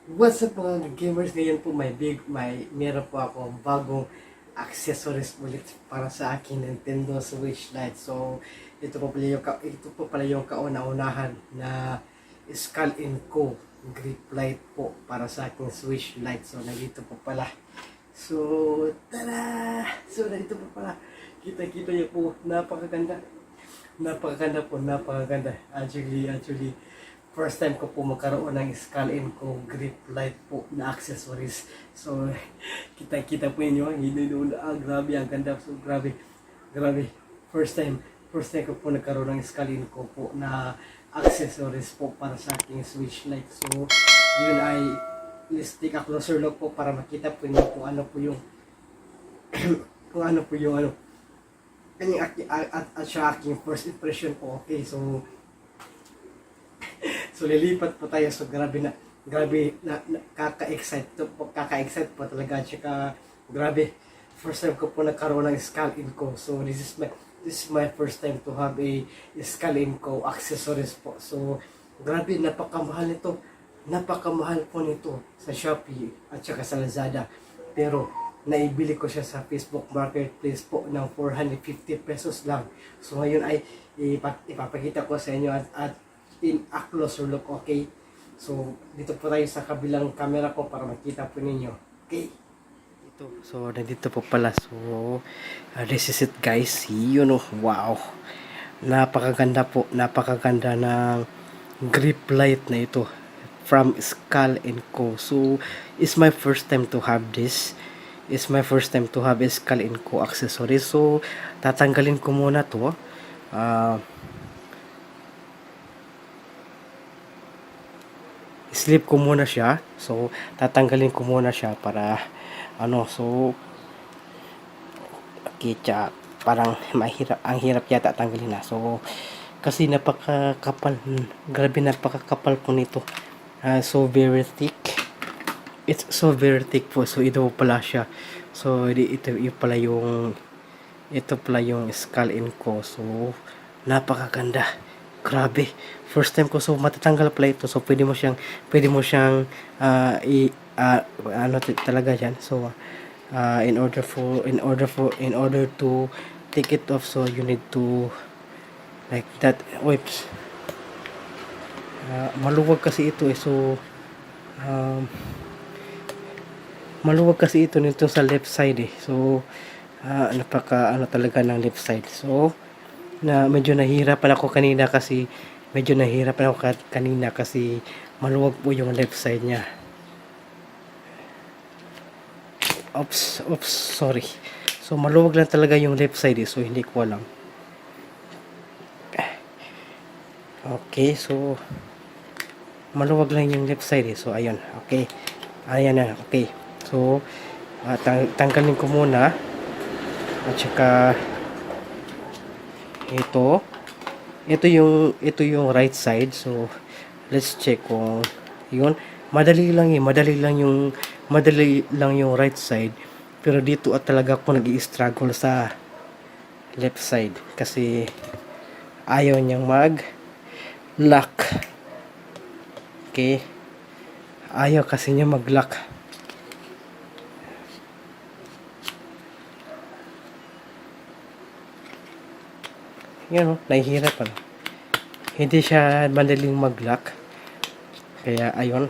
What's up mga gamers? Ngayon po meron po ako bagong accessories ulit para sa akin Nintendo Switch Lite. So, ito po pala yung kauna-unahan na Skull & Co. Grip light po para sa aking Switch Lite. So, nandito po pala. So, tada! So, nandito po pala. Kita-kita niyo po, napakaganda. Napakaganda po, napakaganda. Actually, first time ko po magkaroon ng Skull & Co. Grip light po na accessories. So, kita-kita po inyo, grabe, ang ganda. So, grabe. First time ko po nagkaroon ng Skull & Co. po na accessories po para sa aking Switch Lite. So, ayun ay, let's take a closer look po para makita po inyo kung ano po yung kung ano po yung at sa aking first impression po. Okay, so lilipat po tayo. So grabe na kaka-excite po talaga. Tsaka grabe, first time ko po nagkaroon ng Skull & Co. So this is my first time to have a Skull & Co. accessories po. So grabe, napakamahal po nito sa Shopee at saka sa Lazada. Pero naibili ko siya sa Facebook Marketplace po ng 450 pesos lang. So ngayon ay ipapakita ko sa inyo at in a closer look. Okay, so dito po tayo sa kabilang camera ko para makita po ninyo. Okay, so nandito po pala. So this is it guys, wow, napakaganda po, napakaganda ng grip light na ito from Skull & Co. So it's my first time to have this. It's my first time to have a Skull & Co. accessories. So tatanggalin ko muna to. Sleep ko muna siya. So tatanggalin ko muna siya para so kitsa, parang ang hirap yata tanggalin na. So kasi napakakapal, grabe, napakakapal po nito. So very thick. It's so very thick po. So ito pala siya. So ito pala yung Skull & Co. So napakaganda. Grabe. First time ko, so matatanggal pala ito. So pwede mo siyang talaga yan. So in order to take it off, so you need to like that. Oops. Maluwag kasi ito so maluwag kasi ito nito sa left side So napaka talaga ng left side. So medyo nahihirapan ako kanina kasi maluwag po yung left side niya. Oops, sorry. So maluwag lang talaga yung left side so hindi ko alam. Okay, so maluwag lang yung left side so ayun. Okay, ayan na. Okay, so tanggalin ko muna at saka ito yung right side. So let's check kung yun. Madali lang yung right side, pero dito talaga ako nag-i-struggle sa left side kasi ayaw niyang mag-lock. Okay, ayaw kasi niya mag-lock. Nahihirapan. Hindi siya madaling mag-lock. Kaya ayun.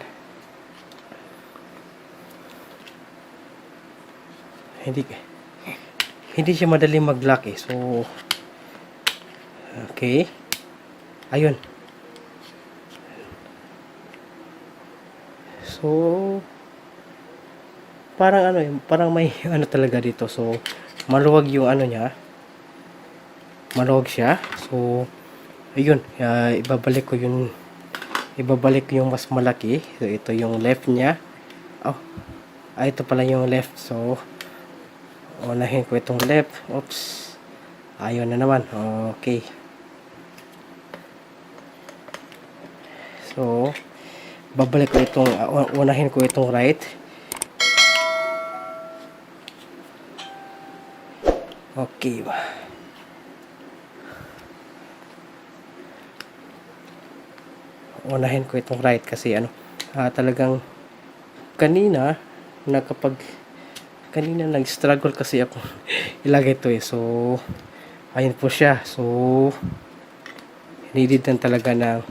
Hindi siya madaling mag-lock So okay. Ayun. So parang parang may talaga dito. So maluwag yung niya. Maluwag siya. So ayun, ibabalik ko yung mas malaki. So ito yung left niya. Ito pala yung left. So unahin ko itong left. Oops, ayun na naman. Okay, so babalik ko unahin ko itong right. Okay, unahin ko itong right kasi talagang kanina kanina nag-struggle kasi ako ilagay to eh. So ayun po siya. So needed lang talaga ng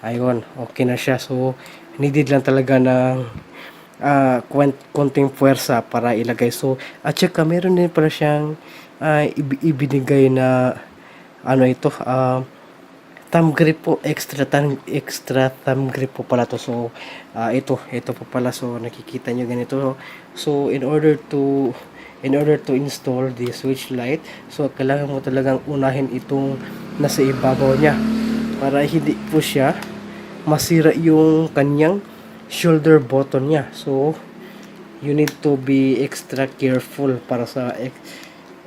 ayun, okay na siya. So needed lang talaga ng konting puwersa para ilagay. So at saka meron din pala siyang ibinigay na ano ito, thumb grip po, extra thumb grip po pala to. So ito po pala. So nakikita nyo ganito. So in order to install the switch light, so kailangan mo talagang unahin itong nasa ibabaw niya para hindi po siya masira yung kanyang shoulder button niya. So you need to be extra careful para sa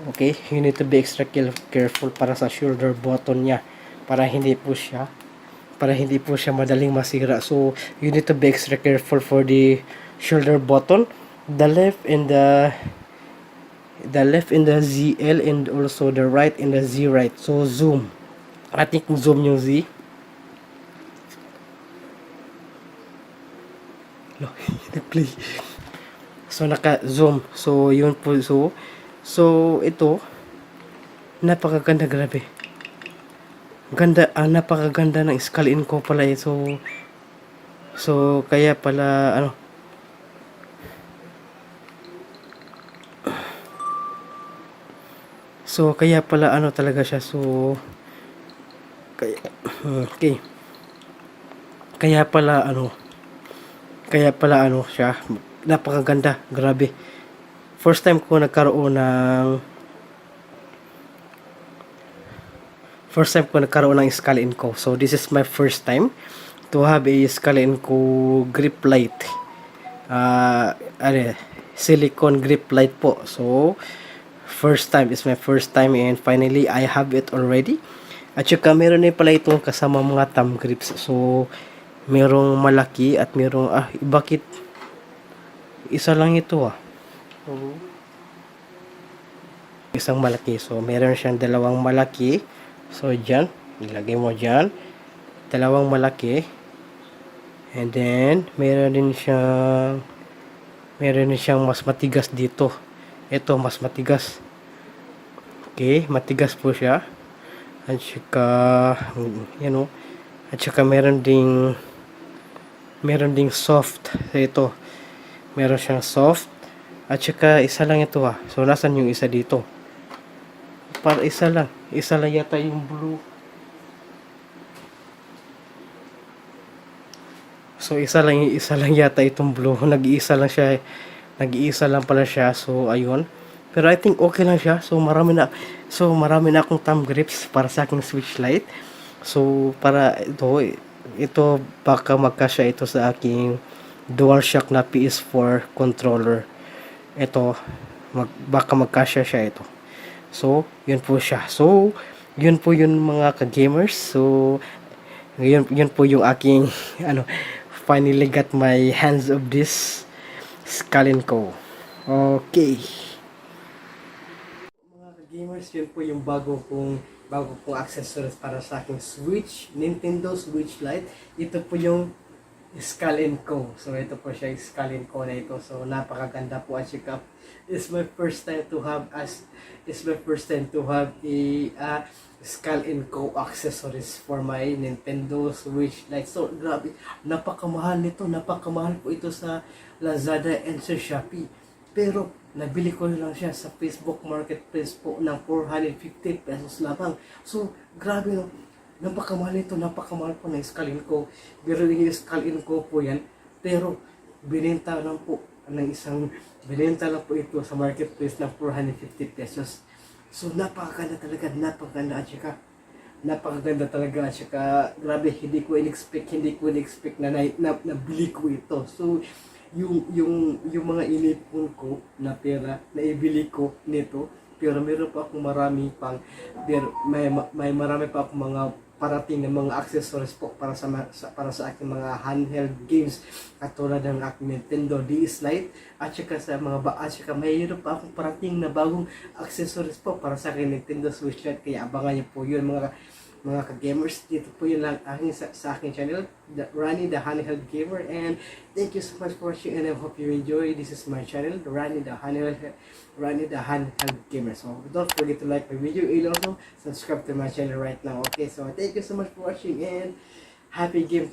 okay, you need to be extra careful para sa shoulder button niya para hindi po siya madaling masira. So you need to be extra careful for the shoulder button, the left in the ZL and also the right in the Z right. So zoom, I think zoom yung Z. No, play. So naka-zoom. So yun po. So ito napakaganda, grabe. Ganda, napakaganda ng scale-in ko pala eh. So kaya pala ano, talaga siya. So okay. Kaya pala siya. Napakaganda, grabe. First time ko nagkaroon ng scale-in ko. So this is my first time to have a scale-in ko grip light. Silicone grip light po. So is my first time and finally I have it already. At saka meron din pala itong kasama mga thumb grips. So merong malaki at merong bakit isa lang ito isang malaki. So meron siyang dalawang malaki. So dyan, ilagay mo dyan dalawang malaki, and then meron din siyang mas matigas dito. Ito mas matigas. Okay, matigas po siya. At saka at saka meron ding soft. Ito meron siyang soft. At saka isa lang ito So nasan yung isa dito? Para isa lang yata yung blue. So isa lang yata itong blue. Nag-iisa lang pala siya. So ayun. Pero I think okay lang siya. So marami na akong thumb grips para sa aking switch light. So para ito baka magkasya ito sa aking DualShock na PS4 controller. Ito baka magkasya siya ito. So yun po siya. So yun po yun mga ka-gamers. So yun po yung aking finally got my hands of this scale-in ko. Okay. Mga ka-gamers, yun po yung bago kong accessories para sa aking Nintendo Switch Lite. Ito po yung scale-in ko. So ito po siya, scale-in ko na ito. So napakaganda po at saka it's my first time to have a scale-in ko accessories for my Nintendo Switch Lite. So grabe, napakamahal nito. Napakamahl po ito sa Lazada and sa Shopee. Pero nabili ko lang siya sa Facebook Marketplace po ng 450 pesos lamang. So grabe no. Napakamahal po ng scale-in ko. Pero yung scale-in ko po yan. Pero binenta lang po ito sa marketplace ng 450 pesos. So napakaganda at saka napakaganda talaga. At saka grabe, hindi ko in-expect na nabili ko ito. So yung mga inipon ko na pera na ibili ko nito, pero meron pa akong marami pa akong mga parating na mga accessories po para sa aking mga handheld games katulad ng aking Nintendo DS Lite at saka mayroon pa akong parating na bagong accessories po para sa aking Nintendo Switch Lite. Kaya abangan niyo po yun mga ka-gamers. Dito po yun lang aking sa aking channel, Ronnie the Handheld Gamer. And thank you so much for watching, and I hope you enjoy. This is my channel, Ronnie the Handheld Gamer. So don't forget to like my video and also subscribe to my channel right now. Okay, so thank you so much for watching and happy game.